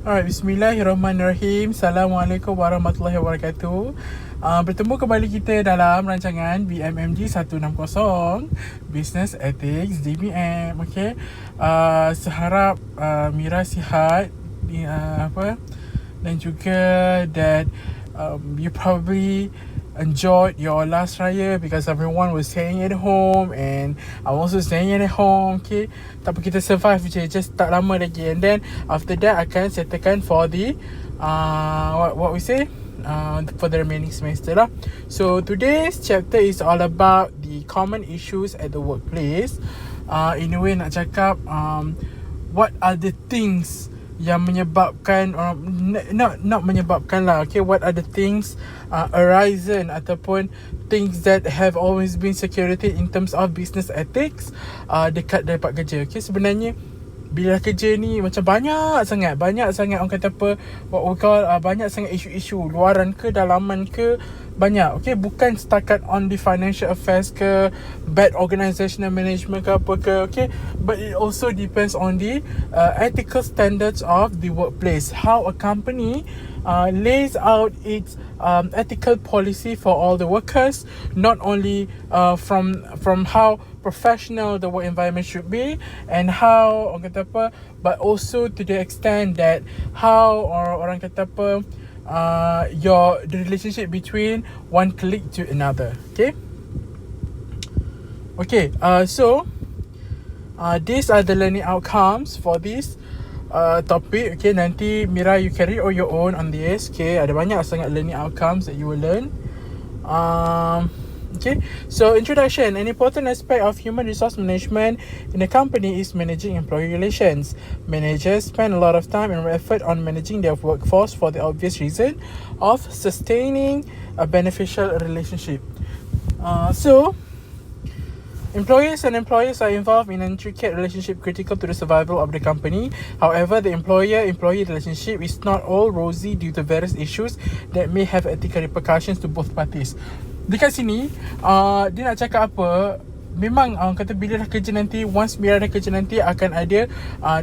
Alright, bismillahirrahmanirrahim. Assalamualaikum warahmatullahi wabarakatuh. Bertemu kembali kita dalam rancangan BMMG160 Business Ethics DBM. Okay, seharap Mira sihat dan juga that you probably enjoyed your last raya because everyone was staying at home and I'm also staying at home. Okay, tapi kita survive je, just tak lama lagi, and then after that akan settlekan for the what we say for the remaining semester lah. So today's chapter is all about the common issues at the workplace. In a way nak cakap what are the things yang menyebabkan not menyebabkan lah, okay, what are the things arisen ataupun things that have always been security in terms of business ethics dekat tempat kerja. Okay, sebenarnya bila kerja ni macam banyak sangat orang kata apa, what we call banyak sangat isu-isu luaran ke dalaman ke, banyak. Okay, bukan setakat on the financial affairs ke, bad organizational management ke apa ke, okay, but it also depends on the ethical standards of the workplace, how a company lays out its ethical policy for all the workers, not only from how professional the work environment should be and how orang kata apa, but also to the extent that how orang kata apa the relationship between one colleague to another. Okay, so these are the learning outcomes for this topic. Okay, nanti Mira, you carry on your own on this. Okay, ada banyak sangat learning outcomes that you will learn. Okay, so introduction. An important aspect of human resource management in a company is managing employee relations. Managers spend a lot of time and effort on managing their workforce for the obvious reason of sustaining a beneficial relationship. So employees and employers are involved in an intricate relationship critical to the survival of the company. However, the employer-employee relationship is not all rosy due to various issues that may have ethical repercussions to both parties. Dekat sini, dia nak cakap apa, memang kata bila dah kerja nanti, once Mira dah kerja nanti akan ada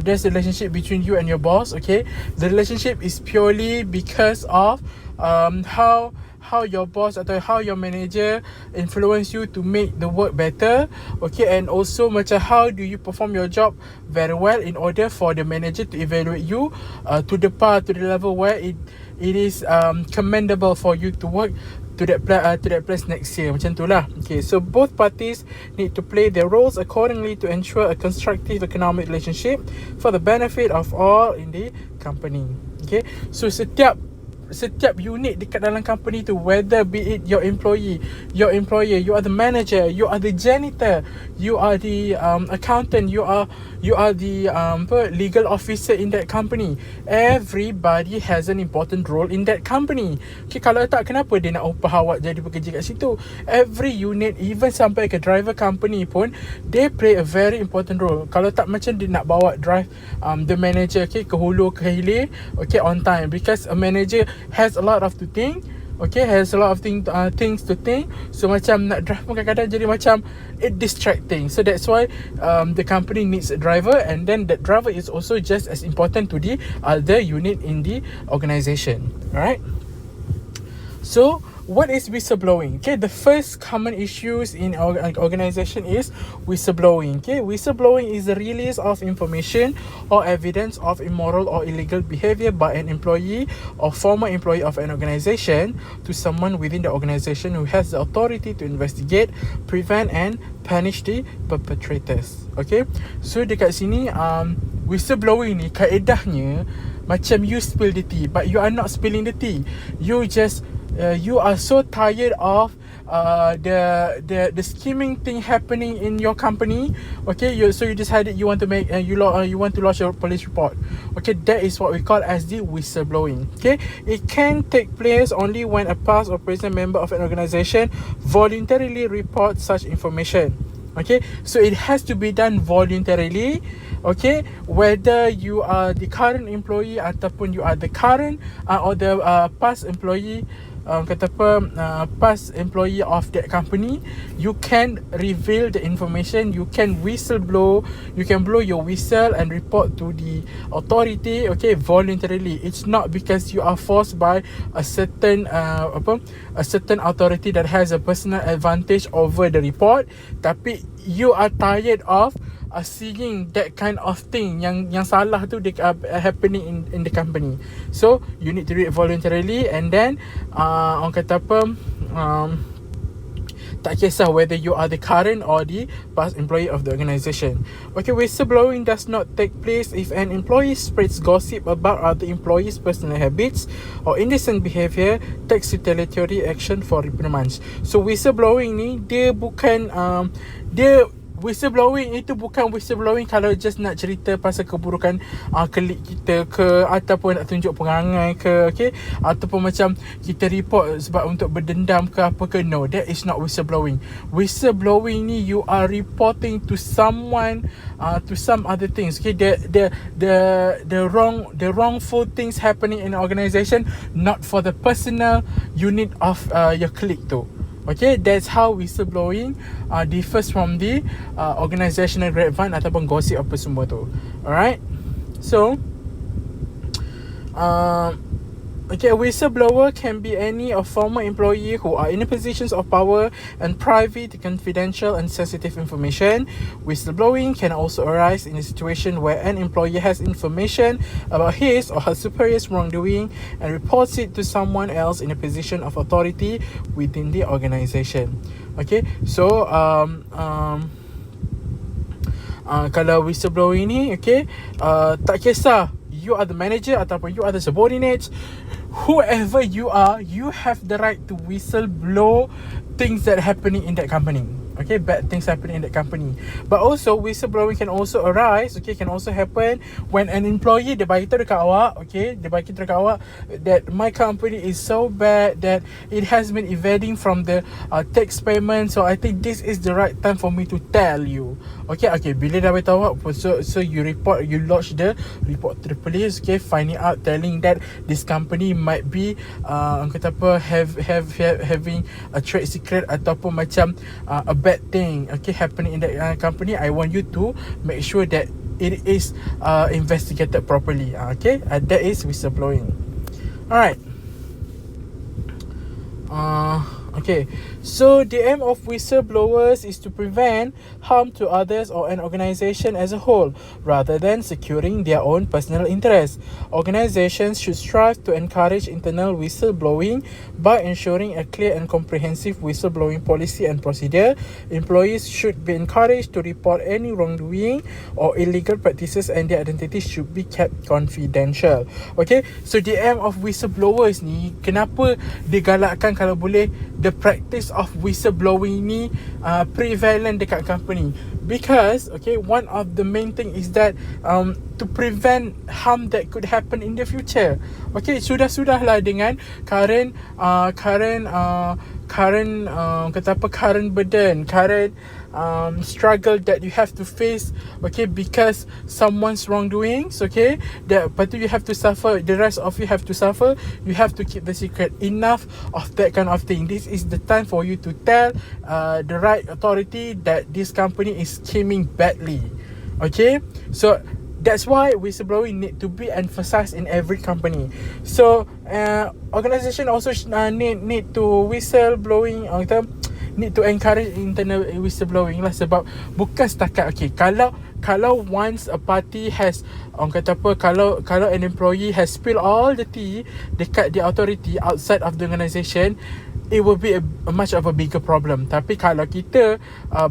there's a relationship between you and your boss. Okay, the relationship is purely because of how your boss atau how your manager influence you to make the work better. Okay, and also macam how do you perform your job very well in order for the manager to evaluate you to the level where it is commendable for you to work to that place next year. Macam tu lah. Okay, so both parties need to play their roles accordingly to ensure a constructive economic relationship for the benefit of all in the company. Okay, so setiap unit dekat dalam company tu, whether be it your employee, your employer, you are the manager, you are the janitor, you are the accountant, you are the legal officer in that company, everybody has an important role in that company. Okay, kalau tak, kenapa dia nak upah awak jadi pekerja kat situ? Every unit, even sampai ke driver company pun, they play a very important role. Kalau tak, macam dia nak bawa drive the manager, okay, ke hulu ke hilir, okay, on time, because a manager has a lot of to think. Okay, has a lot of things to think. So macam nak drive pun kadang-kadang jadi macam it distracting. So that's why the company needs a driver, and then that driver is also just as important to the other unit in the organisation. Alright, so what is whistleblowing? Okay, the first common issues in our organisation is whistleblowing. Okay, whistleblowing is the release of information or evidence of immoral or illegal behaviour by an employee or former employee of an organisation to someone within the organisation who has the authority to investigate, prevent and punish the perpetrators. Okay, so dekat sini whistleblowing ni kaedahnya macam you spill the tea, but you are not spilling the tea. You just you are so tired of the scheming thing happening in your company. Okay, so you decided you want to make you want to lodge a police report. Okay, that is what we call as the whistleblowing. Okay, it can take place only when a past or present member of an organisation voluntarily reports such information. Okay, so it has to be done voluntarily. Okay, whether you are the current employee ataupun you are the current or the past employee kata apa, past employee of that company, you can reveal the information, you can blow your whistle and report to the authority, okay, voluntarily. It's not because you are forced by a certain a certain authority that has a personal advantage over the report, tapi you are tired of seeing that kind of thing yang salah tu happening in the company. So you need to do it voluntarily, and then orang kata apa, tak kisah whether you are the current or the past employee of the organisation. Okay, whistleblowing does not take place if an employee spreads gossip about other employees' personal habits or indecent behaviour, takes retaliatory action for reprimands. So whistleblowing ni dia bukan whistleblowing itu bukan whistleblowing kalau just nak cerita pasal keburukan colleague kita ke, ataupun nak tunjuk perangai ke, okay, ataupun macam kita report sebab untuk berdendam ke apa ke. No, that is not whistleblowing. Whistleblowing ni you are reporting to someone, to some other things, okay, the wrongful things happening in an organisation, not for the personal unit of your colleague tu. Okay, that's how whistleblowing differs from the organisational grapevine ataupun gossip apa semua tu. Alright, so okay, a whistleblower can be any of former employee who are in positions of power and private, confidential and sensitive information. Whistleblowing can also arise in a situation where an employee has information about his or her superior's wrongdoing and reports it to someone else in a position of authority within the organisation. Okay, so kalau whistleblowing ni, okay, tak kisah you are the manager ataupun you are the subordinates, whoever you are, you have the right to whistle blow things that happening in that company. Okay, bad things happening in that company. But also whistleblowing can also arise, okay, can also happen when an employee dia bagi tahu dekat awak, okay, dia bagi tahu dekat awak that my company is so bad that it has been evading from the tax payment, so I think this is the right time for me to tell you. Okay, bila dah bagi tahu awak, so you lodge the report to the police, okay, finding out, telling that this company might be kata apa, having a trade secret ataupun macam a bad thing, okay, happening in that company. I want you to make sure that it is investigated properly. Okay, that is whistleblowing. Alright. Okay, so the aim of whistleblowers is to prevent harm to others or an organisation as a whole, rather than securing their own personal interests. Organisations should strive to encourage internal whistleblowing by ensuring a clear and comprehensive whistleblowing policy and procedure. Employees should be encouraged to report any wrongdoing or illegal practices, and their identities should be kept confidential. Okay, so the aim of whistleblowers ni, kenapa digalakkan kalau boleh the practice of whistleblowing ni prevalent dekat company? Because, okay, one of the main thing is that to prevent harm that could happen in the future. Okay, sudahlah dengan current burden, current struggle that you have to face, okay, because someone's wrongdoings, okay, that but you have to suffer, the rest of you have to suffer, you have to keep the secret. Enough of that kind of thing. This is the time for you to tell the right authority that this company is scheming badly. Okay, so that's why whistleblowing need to be emphasized in every company. So organisation also need to whistleblowing, need to encourage internal whistleblowing lah, sebab bukan setakat, okay, kalau once a party has, orang kata apa, kalau an employee has spill all the tea dekat the authority outside of the organisation, it will be a much of a bigger problem. Tapi kalau kita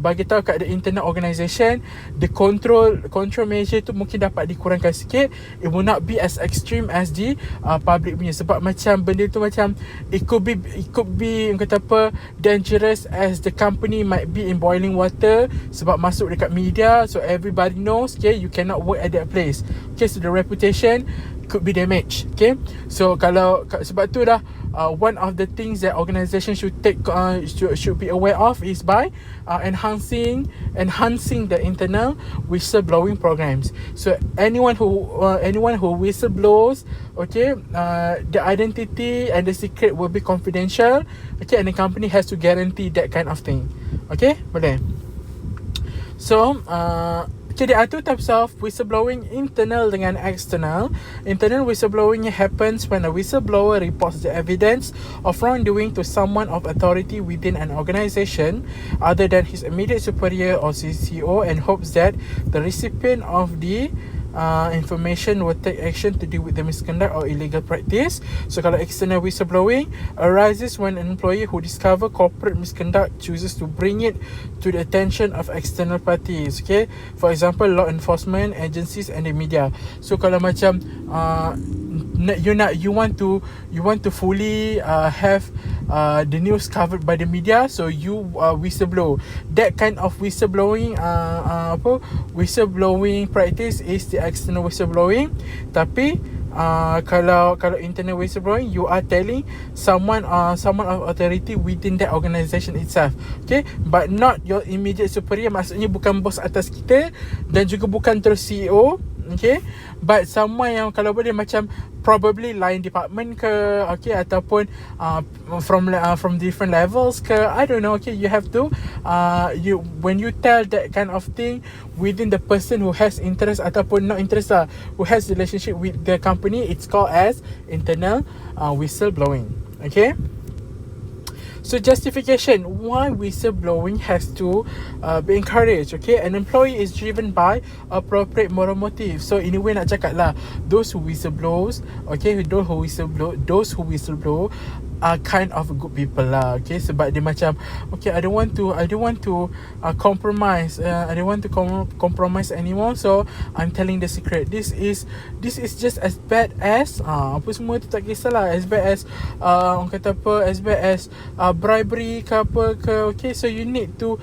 bagi tahu kat the internal organisation, the control measure tu mungkin dapat dikurangkan sikit. It will not be as extreme as the public punya, sebab macam benda tu macam it could be orang kata apa, dangerous, as the company might be in boiling water sebab masuk dekat media, so everybody knows, okay, you cannot work at that place, okay, so the reputation could be damaged. Okay, so kalau sebab tu dah one of the things that organization should take should be aware of is by enhancing the internal whistleblowing programs. So anyone who whistleblows, okay, the identity and the secret will be confidential, okay, and the company has to guarantee that kind of thing. Okay, boleh. So okay, there are two types of whistleblowing, internal dengan external. Internal whistleblowing happens when a whistleblower reports the evidence of wrongdoing to someone of authority within an organization other than his immediate superior or CCO, and hopes that the recipient of the information will take action to deal with the misconduct or illegal practice. So kalau external whistleblowing arises when an employee who discover corporate misconduct chooses to bring it to the attention of external parties. Okay, for example, law enforcement agencies and the media. So kalau macam you want to fully have the news covered by the media, so you whistleblow. That kind of whistleblowing whistleblowing practice is the external whistleblowing. Tapi kalau internal whistleblowing, you are telling someone of authority within that organisation itself, okay, but not your immediate superior. Maksudnya bukan bos atas kita dan juga bukan terus CEO, okay, but someone yang kalau boleh macam probably line department ke, okay, ataupun from different levels ke, I don't know, okay. You have to when you tell that kind of thing within the person who has interest ataupun not interest who has relationship with the company, it's called as internal whistleblowing. Okay. So justification why whistleblowing has to be encouraged. Okay, an employee is driven by appropriate moral motive. So in a way nak cakap lah, those who whistleblows, okay, those who whistleblow are kind of good people lah. Okay, sebab dia macam, okay, I don't want to compromise. I don't want to compromise anymore. So I'm telling the secret. This is just as bad as apa semua tu, tak kisahlah, as bad as orang kata apa, as bad as bribery ke apa ke. Okay, so you need to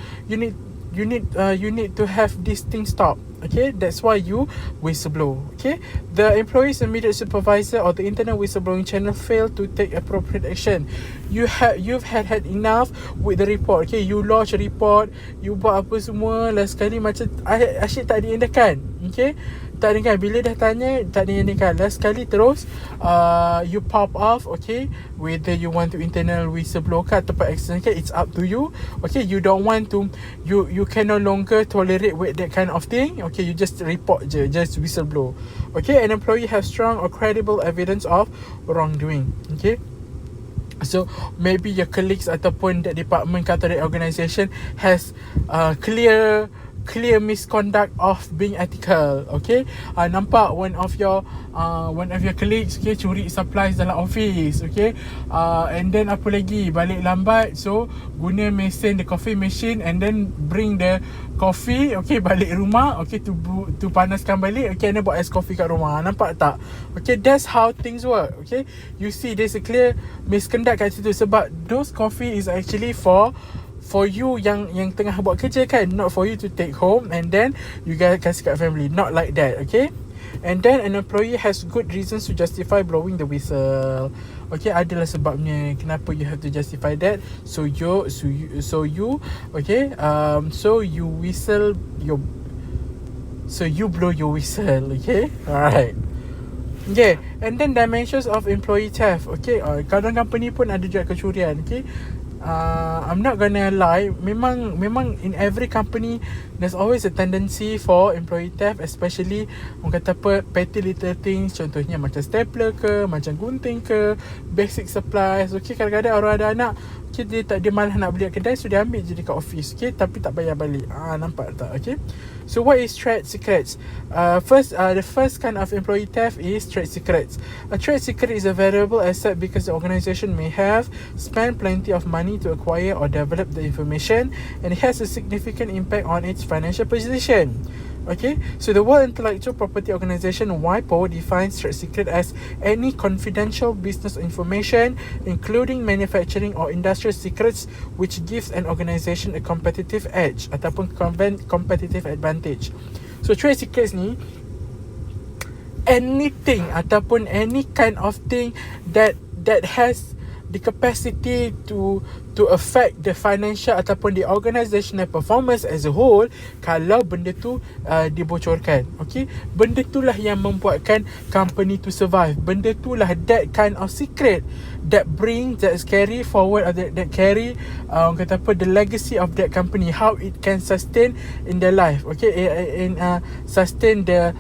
have this thing stop. Okay, that's why you whistleblow. Okay, the employee's immediate supervisor or the internal whistleblowing channel fail to take appropriate action. You've had enough with the report. Okay, you lodge a report, you buat apa semua, last kali macam asyik tak diindakan. Okay, tak dengar, bila dah tanya tak dengar, last kali terus you pop off. Okay, whether you want to internal whistleblow ke atau external ke, it's up to you. Okay, you don't want to, you can no longer tolerate with that kind of thing. Okay, you just report je, just whistleblow. Okay, an employee has strong or credible evidence of wrongdoing. Okay, so maybe your colleagues ataupun that department atau that organisation has clear misconduct of being ethical. Okay, nampak one of your colleagues, okay, curi supplies dalam office. Okay, and then apa lagi, balik lambat, so guna mesin, the coffee machine, and then bring the coffee, okay, balik rumah, okay, to panaskan balik, okay, and then buat ice coffee kat rumah. Nampak tak? Okay, that's how things work. Okay, you see there's a clear misconduct kat situ, sebab those coffee is actually for you yang tengah buat kerja kan, not for you to take home and then you guys kasih kat family, not like that. Okay, and then an employee has good reasons to justify blowing the whistle. Okay, adalah sebabnya kenapa you have to justify that. So you okay, so you blow your whistle. Okay, alright. Okay, and then dimensions of employee theft. Okay, kadang company pun ada juga kecurian. Okay, I'm not gonna lie, memang in every company there's always a tendency for employee theft, especially orang kata apa, petty little things, contohnya macam stapler ke, macam gunting ke, basic supplies. Okay, kadang-kadang orang ada anak, okay, dia malah nak beli kat kedai, so dia ambil je dekat office. Okay, tapi tak bayar balik. Nampak tak? Okay, so what is trade secrets? The first kind of employee theft is trade secrets. A trade secret is a valuable asset because the organisation may have spent plenty of money to acquire or develop the information, and it has a significant impact on its financial position. Okay, so the World Intellectual Property Organization WIPO defines trade secret as any confidential business information, including manufacturing or industrial secrets, which gives an organisation a competitive edge ataupun competitive advantage. So trade secrets ni, anything ataupun any kind of thing that has the capacity to affect the financial ataupun the organizational performance as a whole kalau benda tu dibocorkan. Okay, benda itulah yang membuatkan company to survive. Benda itulah that kind of secret that carry forward, or that carry kata apa, the legacy of that company, how it can sustain in their life. Okay, in sustain the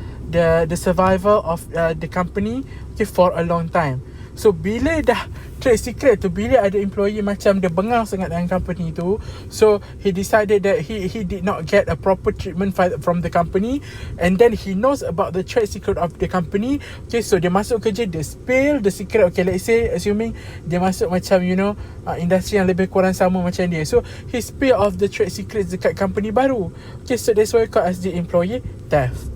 survival of the company, okay, for a long time. So bila dah trade secret tu, bila ada employee macam dia bengang sangat dengan company tu, so he decided that he did not get a proper treatment from the company, and then he knows about the trade secret of the company. Okay, so dia masuk kerja, dia spill the secret. Okay, let's say assuming dia masuk macam industri yang lebih kurang sama macam dia, so he spill of the trade secrets dekat company baru. Okay, so that's why called as the employee theft.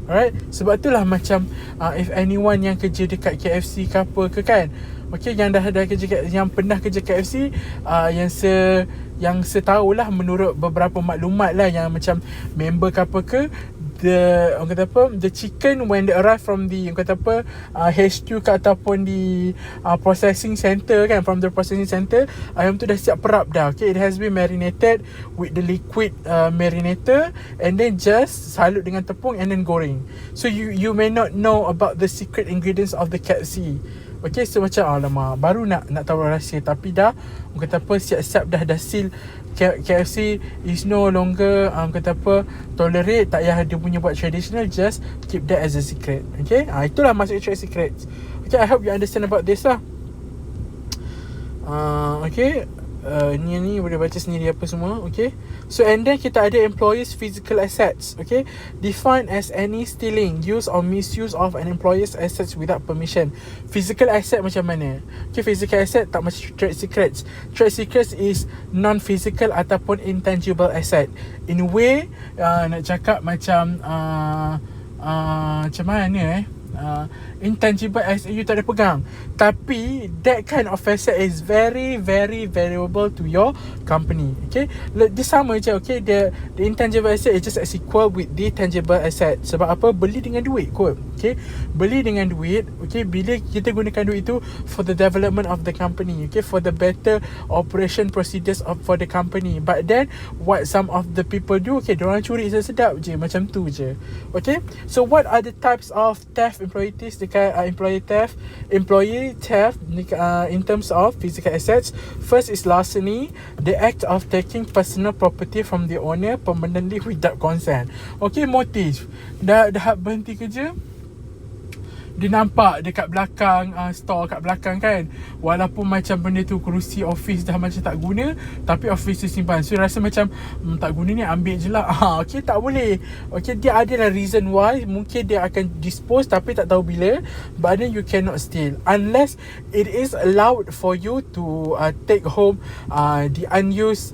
Alright, sebab itulah macam if anyone yang kerja dekat KFC ke apa ke kan, okay, yang dah kerja yang pernah kerja KFC, yang setahulah menurut beberapa maklumat lah, yang macam member ke apa ke, the chicken when they arrive from the HQ ke ataupun di processing center kan, from the processing center, ayam tu dah siap perap dah. Okay, it has been marinated with the liquid marinator, and then just salut dengan tepung and then goreng. So you may not know about the secret ingredients of the KFC. Okay, so macam alamak, baru nak tahu rahsia, tapi dah siap-siap dah seal. KFC is no longer tolerate, tak payah dia punya buat traditional, just keep that as a secret. Okay, itulah maksud trade secrets. Okay, I hope you understand about this lah. Okay, ni boleh baca sendiri apa semua. Okay, so and then kita ada employees physical assets. Okay, defined as any stealing, use or misuse of an employer's assets without permission. Physical asset macam mana? Okay, physical asset tak macam trade secrets. Trade secrets is non-physical ataupun intangible asset. In a way, nak cakap macam macam mana intangible asset you tak ada pegang, tapi that kind of asset is very very valuable to your company. Okay, dia sama je. Okay, the intangible asset is just as equal with the tangible asset. Sebab apa? Beli dengan duit kot. Okay, beli dengan duit. Okay, bila kita gunakan duit itu for the development of the company, okay, for the better operation procedures for the company. But then what some of the people do, okay, diorang curi sedap je, macam tu je. Okay, so what are the types of theft, employee theft in terms of physical assets? First is larceny, the act of taking personal property from the owner permanently without consent. Okay, motif dah berhenti kerja, dia nampak dekat belakang store kat belakang kan, walaupun macam benda tu kerusi office dah macam tak guna, tapi office tu simpan. So rasa macam tak guna ni, ambil je lah. Okay, tak boleh. Okay, dia adalah reason why. Mungkin dia akan dispose tapi tak tahu bila. But then you cannot steal unless it is allowed for you to take home the unused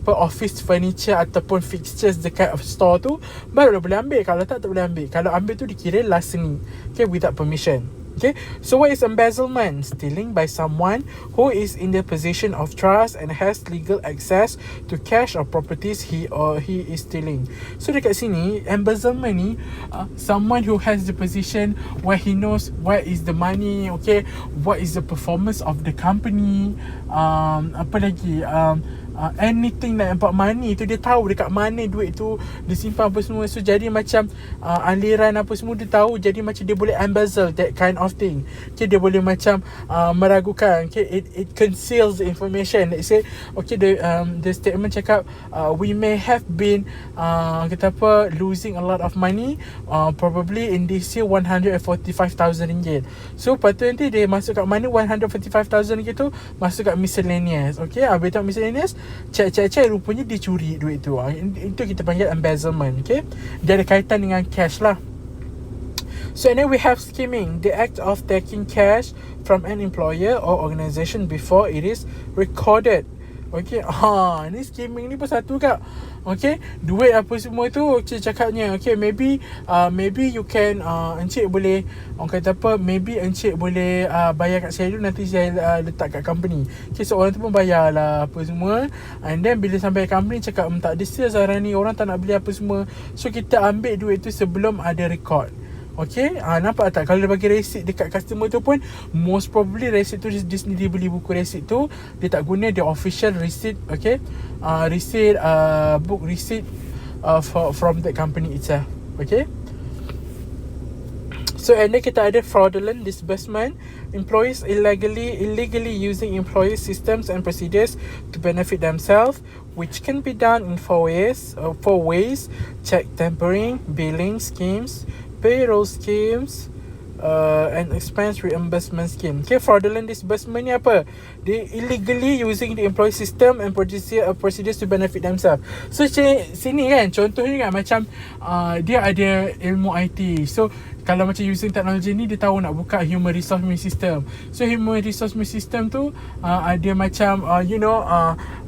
office furniture ataupun fixtures dekat store tu, baru boleh ambil. Kalau tak boleh ambil. Kalau ambil tu dikira larceny. Okay, without permission. Okay, so what is embezzlement? Stealing by someone who is in the position of trust and has legal access to cash or properties he is stealing. So dekat sini, embezzlement ni someone who has the position where he knows where is the money, okay, what is the performance of the company, apa lagi, anything like about money tu, dia tahu dekat mana duit tu disimpan apa semua. So jadi macam aliran apa semua dia tahu, jadi macam dia boleh embezzle that kind of thing. Okay, dia boleh macam meragukan. Okay, it conceals the information. Let's say, okay, the statement cakap we may have been losing a lot of money, probably in this year 145,000 ringgit. So patut nanti dia masuk kat mana 145,000 ringgit tu, masuk kat miscellaneous. Okay, habis tak miscellaneous, cek rupanya dia curi duit tu. Itu kita panggil embezzlement. Okay, dia ada kaitan dengan cash lah. So and then we have skimming, the act of taking cash from an employer or organisation before it is recorded. Okay, ni skimming ni pun satu kak. Okay, duit apa semua tu, okay, cakapnya, okay, maybe you can encik boleh, orang kata apa, maybe encik boleh bayar kat saya dulu, nanti saya letak kat company. Okay, so orang tu pun bayar lah apa semua, and then bila sampai company cakap tak ada sales hari ni, orang tak nak beli apa semua. So kita ambil duit tu sebelum ada record. Okay, nampak tak? Kalau dia bagi receipt dekat customer tu pun, most probably receipt tu dia sendiri beli buku receipt tu, dia tak guna the official receipt. Okay, receipt, book receipt from the company itself. Okay. So, and then kita ada fraudulent disbursement. Employees illegally using employee systems and procedures to benefit themselves, which can be done in four ways: check tampering, billing schemes, payroll schemes, and expense reimbursement scheme. Okay, fraudulent disbursement ni apa? They illegally using the employee system and procedures to benefit themselves. So sini kan, contohnya kan macam dia ada ilmu IT. So kalau macam using teknologi ni, dia tahu nak buka human resource system. So human resource system tu ada macam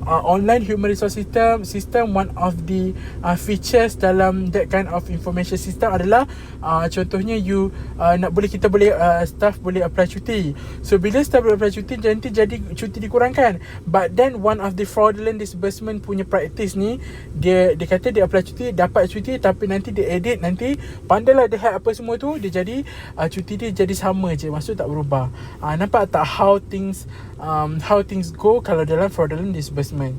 online human resource system. One of the features dalam that kind of information system adalah contohnya kita boleh staff boleh apply cuti. So bila staff boleh apply cuti, nanti jadi cuti dikurangkan. But then one of the fraudulent disbursement punya practice ni, dia kata dia apply cuti, dapat cuti, tapi nanti dia edit, nanti pandailah dia hack apa semua tu, dia jadi cuti dia jadi sama je, maksud tak berubah. Nampak tak how things go kalau dalam fraudulent disbursement.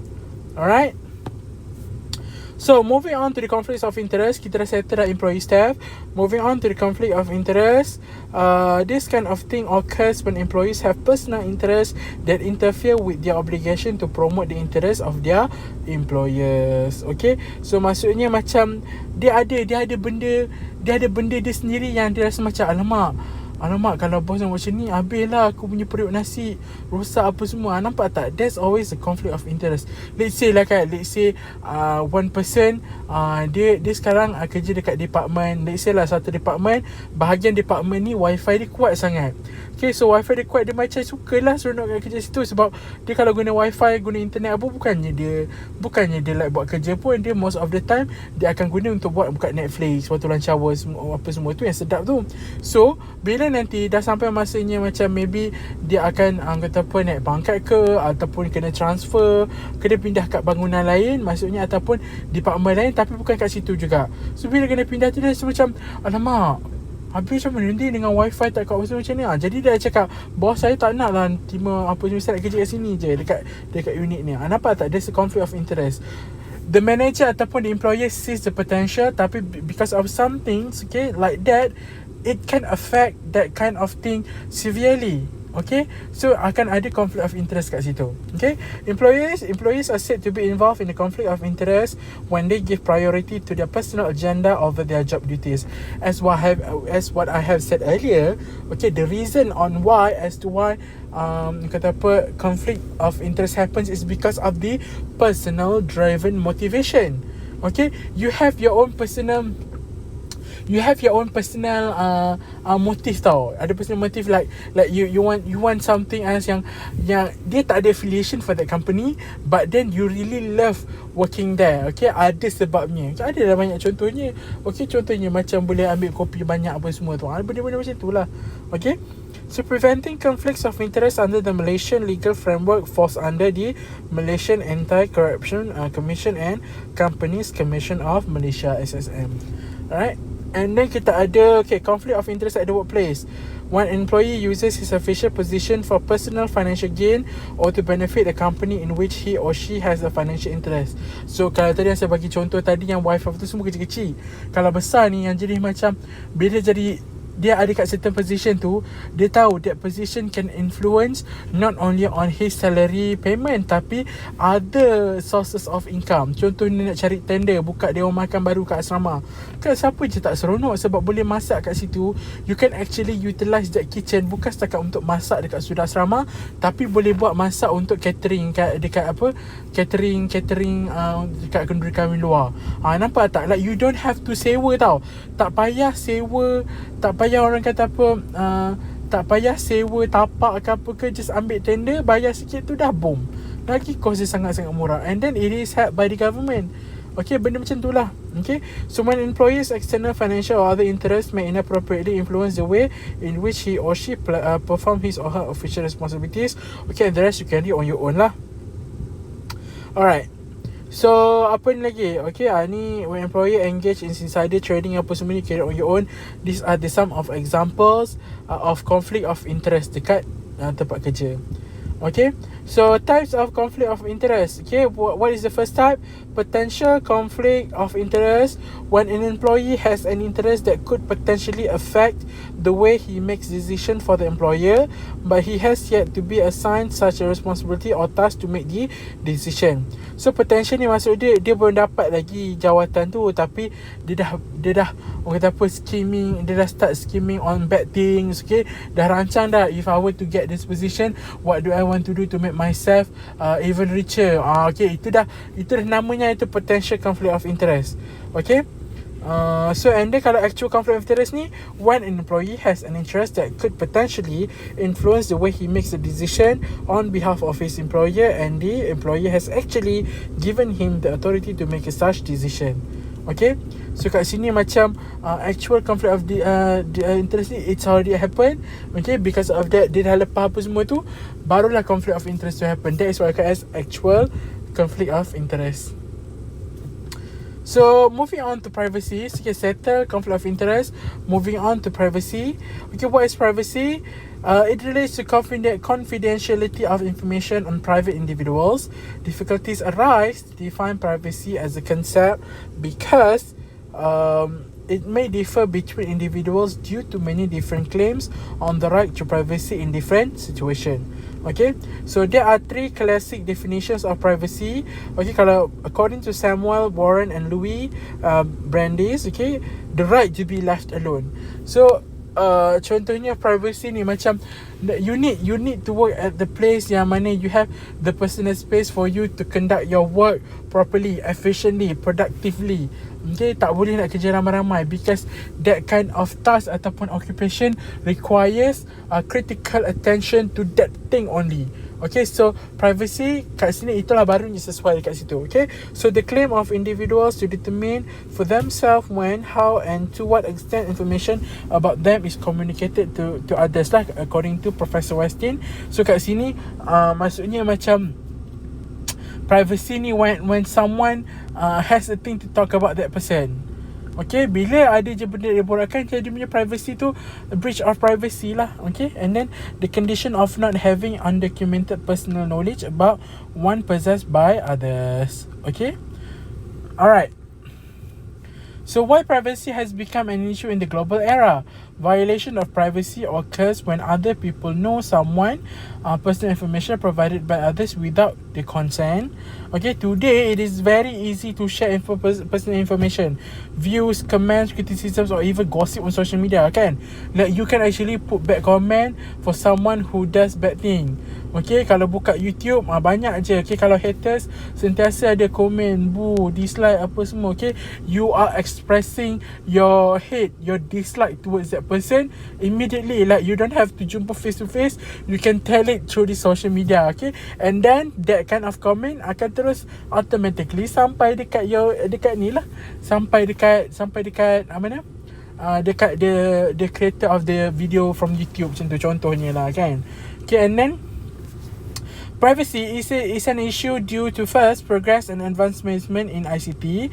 Alright. So moving on to the conflicts of interest, kita dah settle dah employee staff. Moving on to the conflict of interest, this kind of thing occurs when employees have personal interests that interfere with their obligation to promote the interests of their employers. Okay, so maksudnya macam dia ada benda dia sendiri yang dia rasa macam alamak kalau bos macam ni, habislah aku punya periuk nasi, rosak apa semua. Nampak tak? There's always a conflict of interest. Let's say one person dia sekarang kerja dekat department, let's say lah satu department, bahagian department ni wifi dia kuat sangat. Okay, so wifi dia kuat, dia macam sukalah seronok kerja situ, sebab dia kalau guna wifi, guna internet apa, bukannya dia like buat kerja pun, dia most of the time dia akan guna untuk buka Netflix, waktu lunch hour, apa semua tu yang sedap tu. So bila nanti dah sampai masanya macam maybe dia akan naik pangkat ke, ataupun kena transfer, kena pindah kat bangunan lain, maksudnya ataupun department lain, tapi bukan kat situ juga. So bila kena pindah tu, dia rasa macam alamak, habis macam mana nanti dengan wifi tak kat macam ni. Jadi dia cakap, bos saya tak nak lah terima apa semua, saya nak kerja kat sini je, dekat unit ni. Nampak tak? There's a conflict of interest. The manager ataupun the employer sees the potential, tapi because of some things, okay, like that, it can affect that kind of thing severely. Okay, so akan ada conflict of interest kat situ. Okay, employees are said to be involved in the conflict of interest when they give priority to their personal agenda over their job duties. As what I have said earlier, okay, the reason on why conflict of interest happens is because of the personal driven motivation. Okay, you have your own personal motive tau. Ada personal motive, like you want something else yang dia tak ada affiliation for that company, but then you really love working there. Okay, ada sebabnya. Ada dah banyak contohnya. Okay, contohnya macam boleh ambil kopi banyak apa semua tu. Benda-benda macam tu lah. Okay, so preventing conflicts of interest under the Malaysian legal framework falls under the Malaysian Anti-Corruption Commission and Companies Commission of Malaysia, SSM. Alright. And then kita ada conflict of interest at the workplace. One employee uses his official position for personal financial gain or to benefit the company in which he or she has a financial interest. So kalau tadi yang saya bagi contoh tadi, yang wife tu semua kecil-kecil. Kalau besar ni, yang jadi macam bila dia ada kat certain position tu, dia tahu that position can influence not only on his salary payment, tapi other sources of income. Contohnya nak cari tender, buka dewan makan baru kat asrama. Kan siapa je tak seronok, sebab boleh masak kat situ. You can actually utilize that kitchen, bukan setakat untuk masak dekat sudut asrama, tapi boleh buat masak untuk catering dekat kenduri kahwin luar. Nampak tak? Like you don't have to sewa tau. Tak payah orang kata apa, tak payah sewa tapak ke apa ke, just ambil tender, bayar sikit tu dah boom. Lagi kos dia sangat-sangat murah, and then it is helped by the government. Okay, benda macam tu lah. Okay, so when employees external financial or other interests may inappropriately influence the way in which he or she perform his or her official responsibilities, okay, and the rest you can do on your own lah. Alright. So apa ni lagi? Okay, ni when employer engage in insider trading apa semua ni carry on your own. These are the some of examples of conflict of interest dekat tempat kerja. Okay, so types of conflict of interest. Okay, what is the first type? Potential conflict of interest, when an employee has an interest that could potentially affect the way he makes decision for the employer, but he has yet to be assigned such a responsibility or task to make the decision. So potential ni maksud dia belum dapat lagi jawatan tu, tapi dia dah orang kata apa, scheming, dia dah start scheming on bad things. Okay, dah rancang dah, if I were to get this position, what do I want to do to make myself even richer. Okay, itu dah namanya itu potential conflict of interest. Okay, so and then kalau actual conflict of interest ni, when an employee has an interest that could potentially influence the way he makes a decision on behalf of his employer, and the employer has actually given him the authority to make a such decision. Okay, so kat sini macam actual conflict of the interest ni, it's already happened. Okay, because of that dia dah lepas apa semua tu, barulah conflict of interest to happen. That is what I call as actual conflict of interest. So moving on to privacy. So, okay, settle conflict of interest. Moving on to privacy. Okay, what is privacy? It relates to confidentiality of information on private individuals. Difficulties arise to define privacy as a concept because it may differ between individuals due to many different claims on the right to privacy in different situations. Okay, so there are three classic definitions of privacy. Okay, kalau according to Samuel, Warren and Louis Brandeis, okay, the right to be left alone. So contohnya privacy ni macam you need to work at the place yang mana you have the personal space for you to conduct your work properly, efficiently, productively. Okay, tak boleh nak kerja ramai-ramai because that kind of task ataupun occupation requires critical attention to that thing only. Okay, so privacy kat sini itulah barunya sesuai kat situ. Okay, so the claim of individuals to determine for themselves when, how and to what extent information about them is communicated to others lah, according to Professor Westin. So kat sini maksudnya macam privacy ni when someone has a thing to talk about that person. Okay, bila ada je benda dia borakkan, jadi punya privacy tu breach of privacy lah. Okay, and then the condition of not having undocumented personal knowledge about one possessed by others. Okay, alright. So why privacy has become an issue in the global era? Violation of privacy occurs when other people know someone personal information provided by others without the consent. Okay, today it is very easy to share personal information, views, comments, criticisms or even gossip on social media, kan? Like you can actually put bad comment for someone who does bad thing. Okay, kalau buka YouTube banyak je. Okay, kalau haters sentiasa ada komen, dislike apa semua. Okay, you are expressing your hate, your dislike towards that person immediately. Like you don't have to jumpa face to face, you can tell it through the social media. Okay, and then that kind of comment akan terus automatically sampai dekat ni lah, sampai dekat mana, dekat the creator of the video from YouTube macam tu contohnya lah, kan. Okay, and then privacy is an issue due to first progress and advancement in ICT,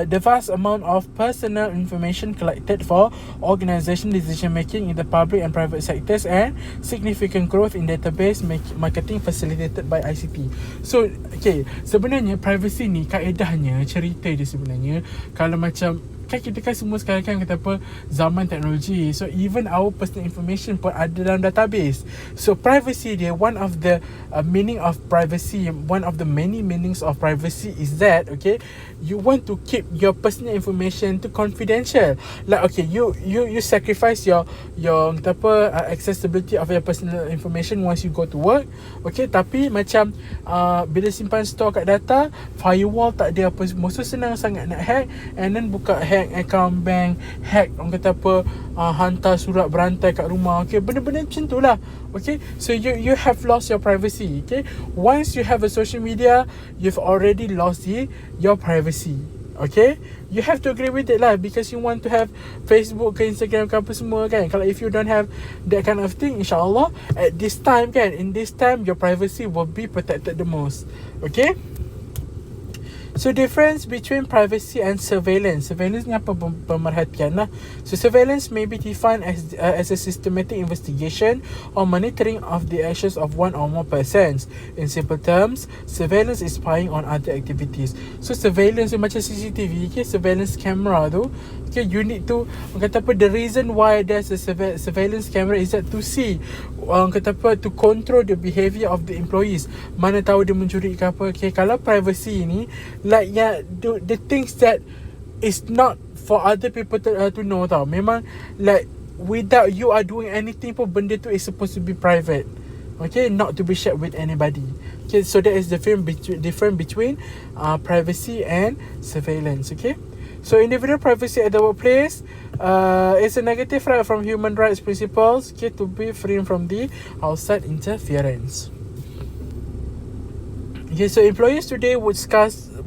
the vast amount of personal information collected for organisation decision making in the public and private sectors, and significant growth in database marketing facilitated by ICT. So, okay, sebenarnya privacy ni kaedahnya, cerita dia sebenarnya, kalau macam kan kita kan semua sekarang kan kata apa, zaman teknologi. So even our personal information pun ada dalam database. So privacy dia, one of the meaning of privacy, one of the many meanings of privacy is that, okay, you want to keep your personal information to confidential. Like okay, you sacrifice your kata apa, accessibility of your personal information once you go to work. Okay, tapi macam bila simpan store kat data, firewall tak ada apa semua, so senang sangat nak hack, and then buka hack account bank, hack orang kata apa, hantar surat berantai kat rumah. Okay, benda-benda macam tu lah. Okay, so you have lost your privacy. Okay, once you have a social media, you've already lost your privacy. Okay, you have to agree with it lah, because you want to have Facebook ke Instagram ke apa semua, kan. Kalau if you don't have that kind of thing, insyaAllah at this time, kan, in this time your privacy will be protected the most. Okay, So difference between privacy and surveillance. Surveillance ni apa? Pemerhatian lah. So surveillance may be defined as a systematic investigation or monitoring of the actions of one or more persons. In simple terms, surveillance is spying on other activities. So surveillance tu macam CCTV, okay? Surveillance camera tu, okay, you need to, kata apa, the reason why there's a surveillance camera is that to see, kata apa, to control the behaviour of the employees. Mana tahu dia mencuri ke apa. Okay, kalau privacy ni, like the things that is not for other people to know tau. Memang like without you are doing anything pun, benda tu is supposed to be private. Okay, not to be shared with anybody. Okay, so that is the difference between privacy and surveillance. Okay, so individual privacy at the workplace is a negative right from human rights principles, okay, to be free from the outside interference. Okay, so employees today would scarcely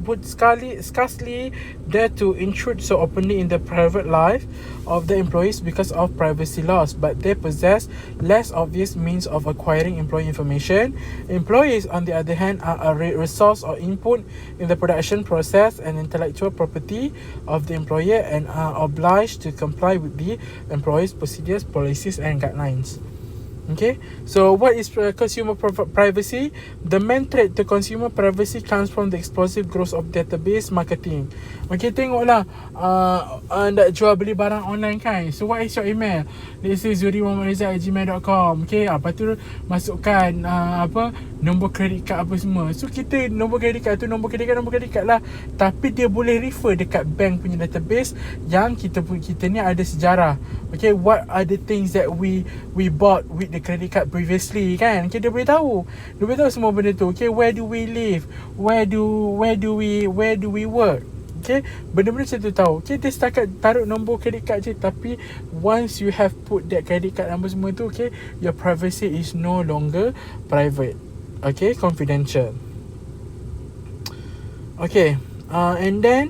dare to intrude so openly in the private life of the employees because of privacy laws, but they possess less obvious means of acquiring employee information. Employees, on the other hand, are a resource or input in the production process and intellectual property of the employer and are obliged to comply with the employer's procedures, policies and guidelines. Okay, so what is consumer privacy? The main threat to consumer privacy comes from the explosive growth of database marketing. Okay, tengoklah, nak jual beli barang online kan. So what is your email? Let's say zuri@gmail.com. Okay, lepas tu masukkan nombor kredit card apa semua. So kita nombor kredit card tu nombor kredit card lah. Tapi dia boleh refer dekat bank punya database yang kita ni ada sejarah. Okay, what are the things that we bought with the credit card previously kan. Okay, dia boleh tahu semua benda tu. Okay, where do we live, where do we work. Okay, benda-benda macam tu tahu. Okay, dia setakat taruh nombor credit card je. Tapi once you have put that credit card number semua tu, okay, your privacy is no longer private. Okay, confidential. Okay, and then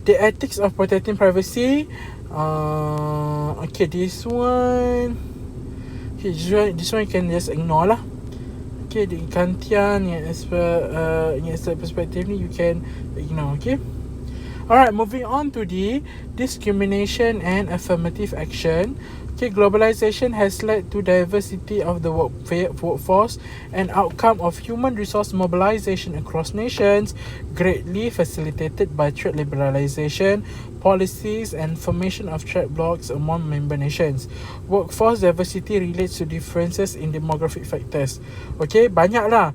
the ethics of protecting privacy. Okay, this one you can just ignore lah. Okay, di gantian yang perspektif ni you can ignore. Okay, alright, moving on to the discrimination and affirmative action. Okay, globalization has led to diversity of the workforce and outcome of human resource mobilization across nations, greatly facilitated by trade liberalization, policies and formation of trade blocs among member nations. Workforce diversity relates to differences in demographic factors. Okay, banyaklah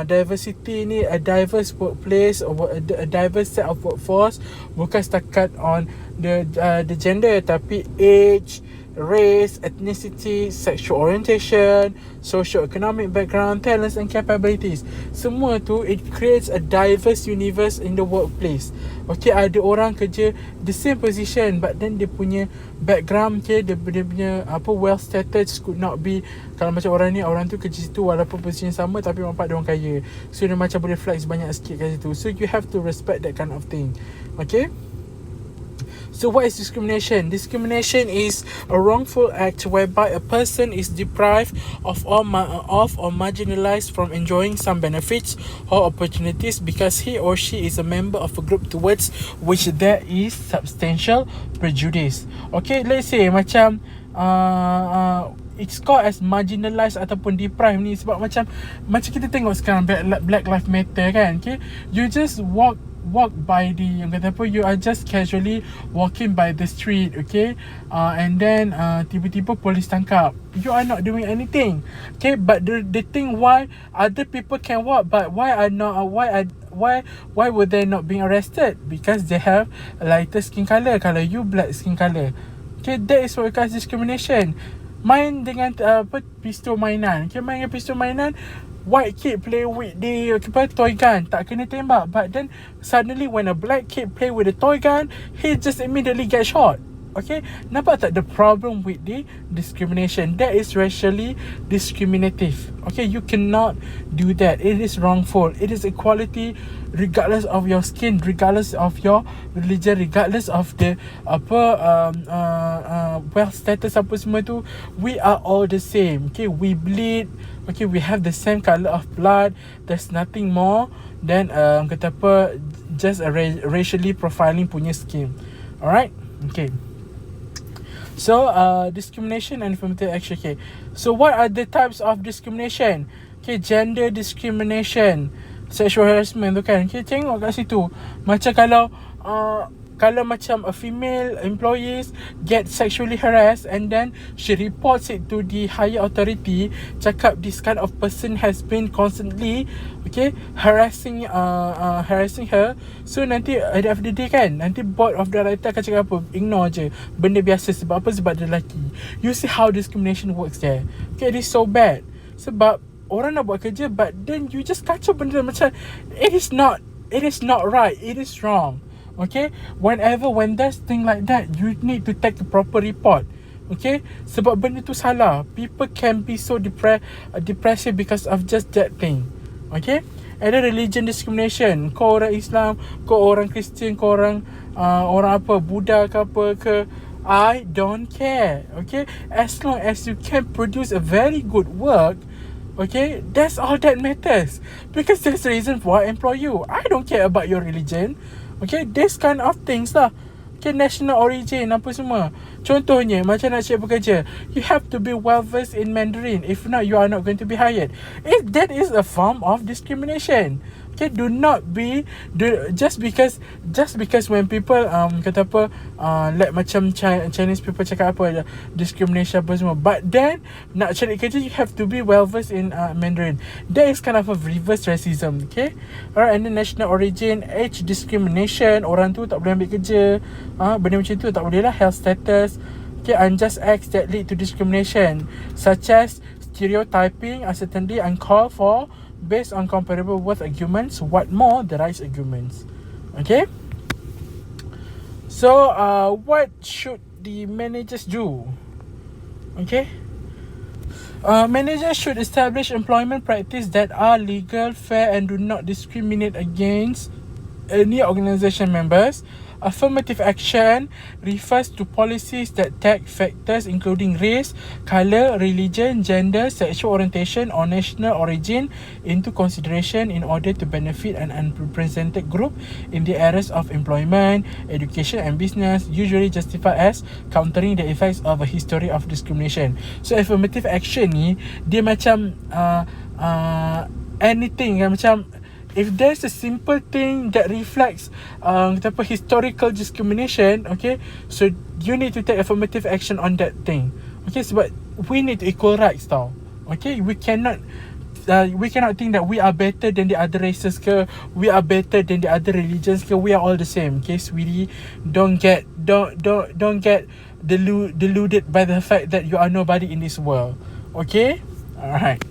diversity ni, a diverse workplace or a diverse set of workforce, bukan setakat on the gender, tapi age, race, ethnicity, sexual orientation, socio-economic background, talents and capabilities. Semua tu, it creates a diverse universe in the workplace. Okay, ada orang kerja the same position but then dia punya background, okay, dia punya wealth status could not be, kalau macam orang tu kerja situ walaupun position sama tapi nampak dia orang kaya, so dia macam boleh flex banyak sikit kat situ. So you have to respect that kind of thing. Okay, so what is discrimination? Discrimination is a wrongful act whereby a person is deprived of or marginalized from enjoying some benefits or opportunities because he or she is a member of a group towards which there is substantial prejudice. Okay, let's say macam it's called as marginalized ataupun deprived ni sebab macam kita tengok sekarang Black Lives Matter kan. Okay, you just walk by the, yang kata apa, you are just casually walking by the street, okay, and then tiba-tiba polis tangkap, you are not doing anything. Okay, but the thing, why other people can walk but why were they not being arrested? Because they have a lighter skin color, kalau you black skin color. Okay, that is what we call discrimination. Main dengan pistol mainan. Okay, main dengan pistol mainan, white kid play with the toy gun, tak kena tembak. But then suddenly when a black kid play with a toy gun, he just immediately get shot. Okay, nampak tak the problem with the discrimination? That is racially discriminative. Okay, you cannot do that. It is wrongful. It is equality regardless of your skin, regardless of your religion, regardless of the wealth status apa semua tu. We are all the same. Okay, we bleed. Okay, we have the same color of blood. There's nothing more than kata apa, just a racially profiling punya scheme. Alright. Okay. So discrimination and affirmative action. Okay, so what are the types of discrimination? Okay, gender discrimination, sexual harassment tu kan. Okay, tengok kat situ. Macam kalau macam a female employees get sexually harassed and then she reports it to the higher authority, cakap this kind of person has been constantly harassing her. So nanti at the end of the day kan, nanti board of director akan cakap apa? Ignore je, benda biasa. Sebab apa? Sebab dia lelaki. You see how discrimination works there. Okay, it is so bad. Sebab orang nak buat kerja, but then you just kacau benda macam it is not right, it is wrong. Okay, when there's thing like that, you need to take a proper report. Okay, sebab benda tu salah. People can be so depressive because of just that thing. Okay, ada religion discrimination. Kau orang Islam, kau orang Kristian, kau orang apa, Buddha ke apa ke, I don't care. Okay, as long as you can produce a very good work, okay, that's all that matters. Because there's a reason why I employ you. I don't care about your religion. Okay, this kind of things lah. Okay, national origin apa semua. Contohnya, macam nak cari bekerja, you have to be well versed in Mandarin. If not, you are not going to be hired. That is a form of discrimination. Okay, just because when people kata apa, like macam Chinese people cakap apa, discrimination apa semua, but then nak cari kerja you have to be well versed in Mandarin. That is kind of a reverse racism. Okay, alright. And then national origin, age discrimination, orang tu tak boleh ambil kerja, benda macam tu tak boleh lah. Health status. Okay, unjust acts that lead to discrimination, such as stereotyping are certainly uncalled for based on comparable worth arguments. What more, the rights arguments. Okay, so what should the managers do? Okay, managers should establish employment practice that are legal, fair and do not discriminate against any organisation members. Affirmative action refers to policies that take factors including race, colour, religion, gender, sexual orientation or national origin into consideration in order to benefit an unrepresented group in the areas of employment, education and business, usually justified as countering the effects of a history of discrimination. So affirmative action ni, dia macam anything, macam if there's a simple thing that reflects historical discrimination, okay, so you need to take affirmative action on that thing. Okay, sebab we need equal rights tau. Okay, we cannot think that we are better than the other races ke, we are better than the other religions ke. We are all the same. Okay, sweetie, don't get deluded by the fact that you are nobody in this world. Okay, alright.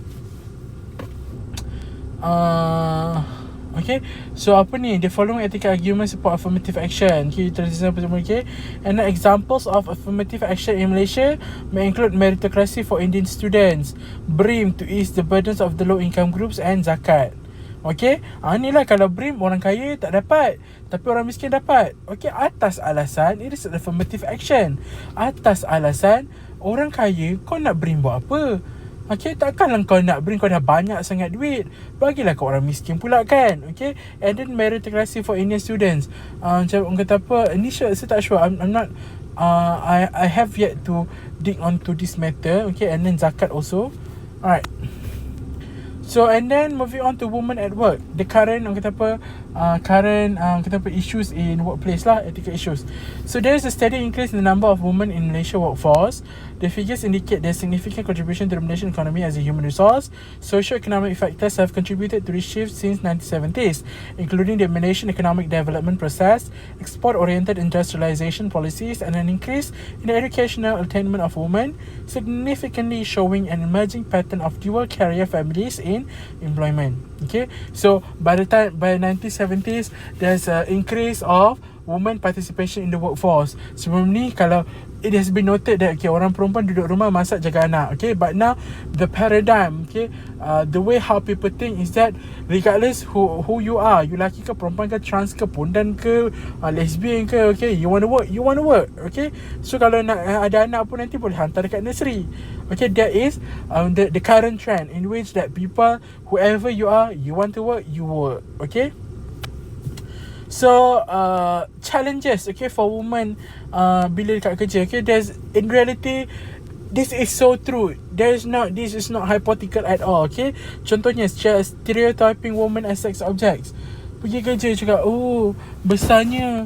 Okay, so apa ni, the following ethical arguments support affirmative action. Okay, transition apa semua. Okay, and examples of affirmative action in Malaysia may include meritocracy for Indian students, BRIM to ease the burdens of the low income groups, and zakat. Okay, ni lah kalau BRIM orang kaya tak dapat tapi orang miskin dapat. Okay, atas alasan it is affirmative action. Atas alasan orang kaya, kau nak BRIM buat apa? Okay, takkanlah kau nak bring, kau dah banyak sangat duit, bagilah kau orang miskin pula kan. Okay, and then meritocracy for Indian students, macam orang kata apa ni, saya tak sure, I'm not I have yet to dig onto this matter. Okay, and then zakat also. Alright, so and then moving on to women at work, the current orang kata apa, issues in workplace lah, ethical issues. So there is a steady increase in the number of women in Malaysia workforce. The figures indicate their significant contribution to the Malaysian economy as a human resource. Socio-economic factors have contributed to this shift since 1970s, including the Malaysian economic development process, export-oriented industrialization policies, and an increase in the educational attainment of women, significantly showing an emerging pattern of dual-career families in employment. Okay, so by 1970s, there's an increase of women participation in the workforce. Sebelum ni kalau it has been noted that orang perempuan duduk rumah masak jaga anak, but now the paradigm, the way how people think is that regardless who you are, you lelaki ke perempuan ke, trans ke, pondan ke, lesbian ke, you want to work, so kalau nak ada anak pun nanti boleh hantar dekat nursery. That is the current trend in which that people, whoever you are, you want to work, you work. So challenges for women bila dekat kerja, there's in reality this is so true. This is not hypothetical at all. Contohnya stereotyping women as sex objects. Pergi kerja cakap, oh besarnya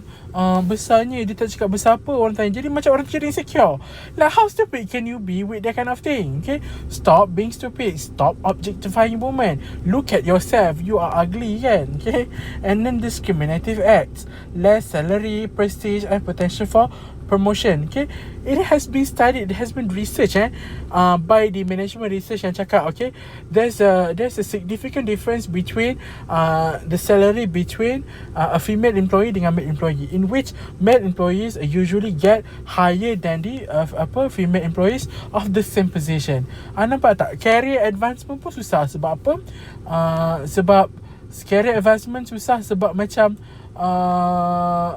dia tak cakap besar apa, orang tanya. Jadi macam orang tu jadi insecure. Like how stupid can you be with that kind of thing? Stop being stupid. Stop objectifying women. Look at yourself. You are ugly kan? And then discriminative acts, less salary, prestige and potential for promotion. It has been studied, it has been researched by the management research yang cakap, there's a significant difference between the salary between a female employee dengan male employee, in which male employees usually get higher than the female employees of the same position. Nampak tak? Career advancement pun susah. Sebab apa? Sebab career advancement susah sebab macam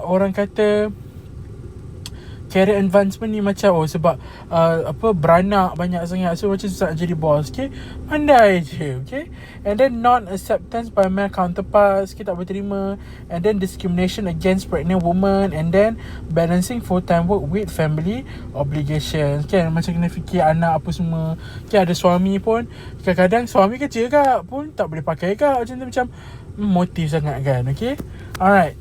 orang kata career advancement ni macam sebab beranak banyak sangat, so macam susah nak jadi boss. Pandai je. And then non-acceptance by male counterparts, tak boleh terima. And then discrimination against pregnant women. And then balancing full-time work with family obligations. Macam kena fikir anak apa semua. Ada suami pun, kadang-kadang suami kerja pun tak boleh pakai macam motif sangat kan. Alright.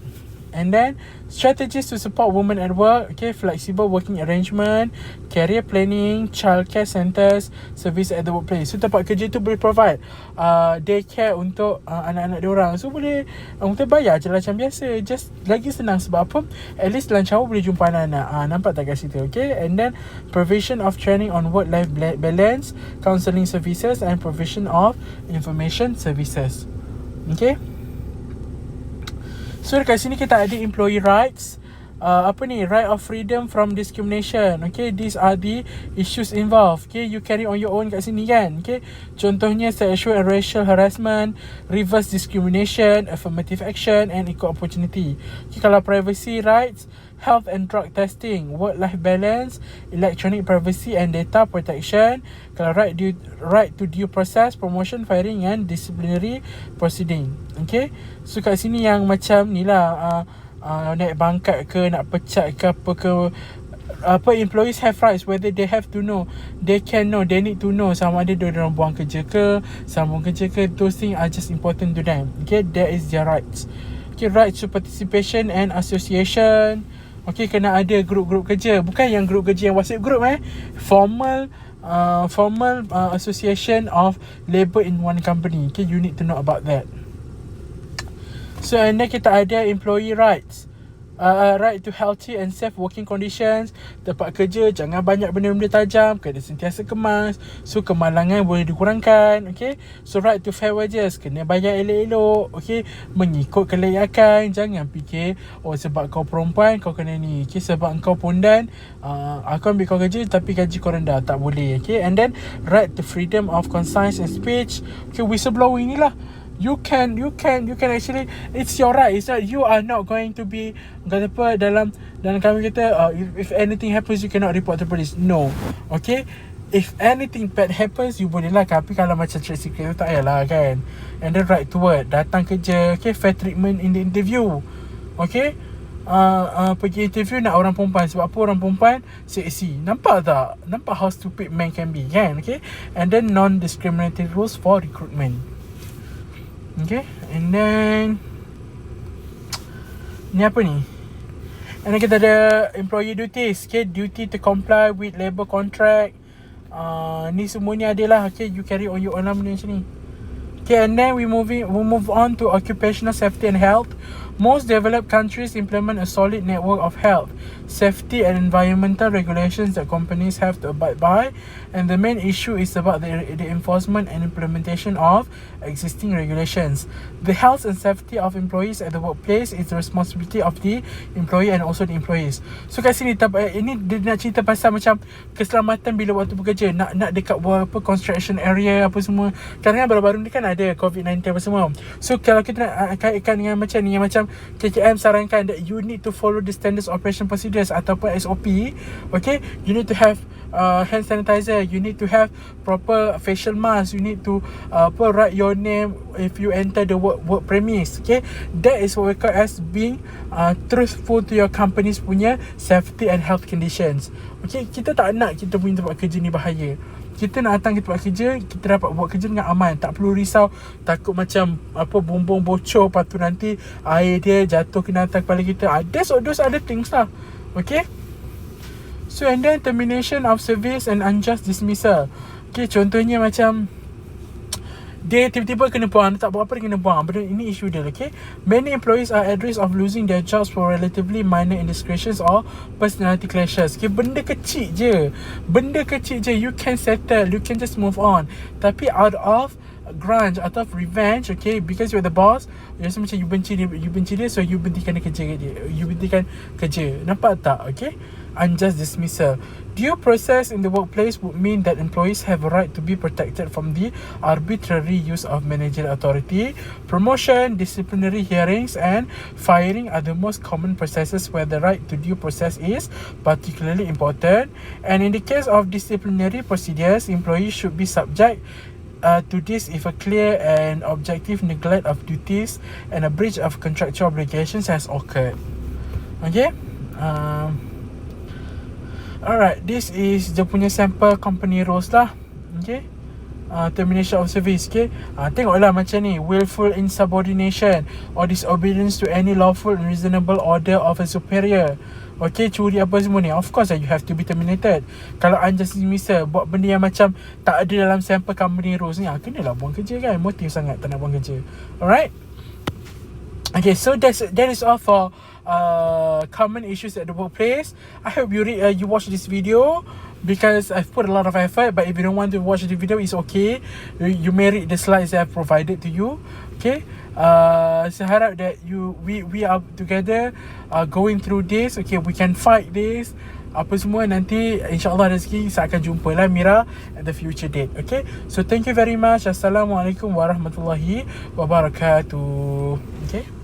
And then strategies to support women at work, flexible working arrangement, career planning, childcare centres, service at the workplace. So tempat kerja tu boleh provide daycare untuk anak-anak diorang. So boleh kita bayar je macam biasa. Just lagi senang sebab apa? At least lunch hour boleh jumpa anak-anak. Nampak tak kat situ? And then provision of training on work-life balance, counselling services and provision of information services. So dekat sini kita ada employee rights. Right of freedom from discrimination. These are the issues involved. You carry on your own kat sini kan. Contohnya sexual and racial harassment, reverse discrimination, affirmative action and equal opportunity. Kalau privacy rights, health and drug testing, work-life balance, electronic privacy and data protection. Kalau right to due process, promotion, firing and disciplinary proceeding. So kat sini yang macam ni lah, naik bangkat ke, nak pecat ke apa ke, employees have rights, whether they have to know, they can know, they need to know sama ada diorang buang kerja ke, sambung kerja ke. Those things are just important to them. That is their rights. Rights to participation and association. Kena ada grup-grup kerja. Bukan yang grup kerja yang WhatsApp group, formal association of labour in one company. You need to know about that. So and then kita ada employee rights, right to healthy and safe working conditions. Tempat kerja jangan banyak benda-benda tajam, kena sentiasa kemas, so kemalangan boleh dikurangkan. So right to fair wages, kena bayar elok-elok. Mengikut kelayakan. Jangan fikir sebab kau perempuan kau kena ni, sebab kau pondan aku ambil kau kerja tapi gaji kau rendah. Tak boleh. And then right to freedom of conscience and speech. Whistleblowing ni lah, You can actually, it's your right. It's not, you are not going to be kata apa dalam kami kata if anything happens you cannot report to police. No. If anything bad happens you boleh lah, tapi kalau macam trade secret tu tak payahlah kan. And then right to work, datang kerja, fair treatment in the interview. Pergi interview nak orang perempuan, sebab apa orang perempuan seksi. Nampak tak? Nampak how stupid men can be kan. And then non-discriminatory rules for recruitment. And then ni apa ni? And then kita ada employee duties. Duty to comply with labour contract. Ni semua ni adalah you carry on your own benda macam ni. Okay, and then we move on to occupational safety and health. Most developed countries implement a solid network of health, safety and environmental regulations that companies have to abide by, and the main issue is about the enforcement and implementation of existing regulations. The health and safety of employees at the workplace is the responsibility of the employer and also the employees. So kat sini ini dia nak cerita pasal macam keselamatan bila waktu bekerja, nak dekat apa construction area apa semua. Kadang-kadang baru-baru ni kan ada COVID-19 apa semua. So kalau kita nak kaitkan dengan macam ni, yang macam KKM sarankan that you need to follow the standards operation procedures ataupun SOP. Okay, you need to have hand sanitizer, you need to have proper facial mask, you need to write your name if you enter the work premise. Okay, that is what we call as being truthful to your company's punya safety and health conditions. Okay, kita tak nak kita punya tempat kerja ni bahaya. Kita nak datang ke tempat kerja, kita dapat buat kerja dengan aman. Tak perlu risau, takut macam bumbung bocor, lepas tu nanti air dia jatuh kena atas kepala kita. Those other things lah. Okay, so and then termination of service and unjust dismissal. Okay, contohnya macam dia tiba-tiba kena buang, dia tak buat apa, dia kena buang. Benda ini isu dia. Okay, many employees are at risk of losing their jobs for relatively minor indiscretions or personality clashes. Okay, benda kecil je, you can settle, you can just move on. Tapi out of grudge atau revenge, okay, because you're the boss, you rasa macam you benci dia, so you berhentikan kerja. Nampak tak? Okay, unjust dismissal. Due process in the workplace would mean that employees have a right to be protected from the arbitrary use of managerial authority. Promotion, disciplinary hearings and firing are the most common processes where the right to due process is particularly important. And in the case of disciplinary procedures, employees should be subject to this if a clear and objective neglect of duties and a breach of contractual obligations has occurred. Okay, alright, this is dia punya sample company rules lah. Okay, termination of service. Okay, tengoklah macam ni, willful insubordination or disobedience to any lawful and reasonable order of a superior. Okay, curi apa semua ni, of course you have to be terminated. Kalau unjust dismissal, buat benda yang macam tak ada dalam sample company rules ni, kenalah buang kerja kan, motif sangat tak nak buang kerja. Alright, okay, so that is all for common issues at the workplace. I hope you watch this video because I've put a lot of effort. But if you don't want to watch the video, it's okay. You may read the slides that I've provided to you. Okay, so I harap that we are together going through this. Okay, we can fight this. Apa semua nanti insyaAllah rezeki saya akan jumpa lah Mira at the future date. Okay, so thank you very much. Assalamualaikum warahmatullahi wabarakatuh. Okay.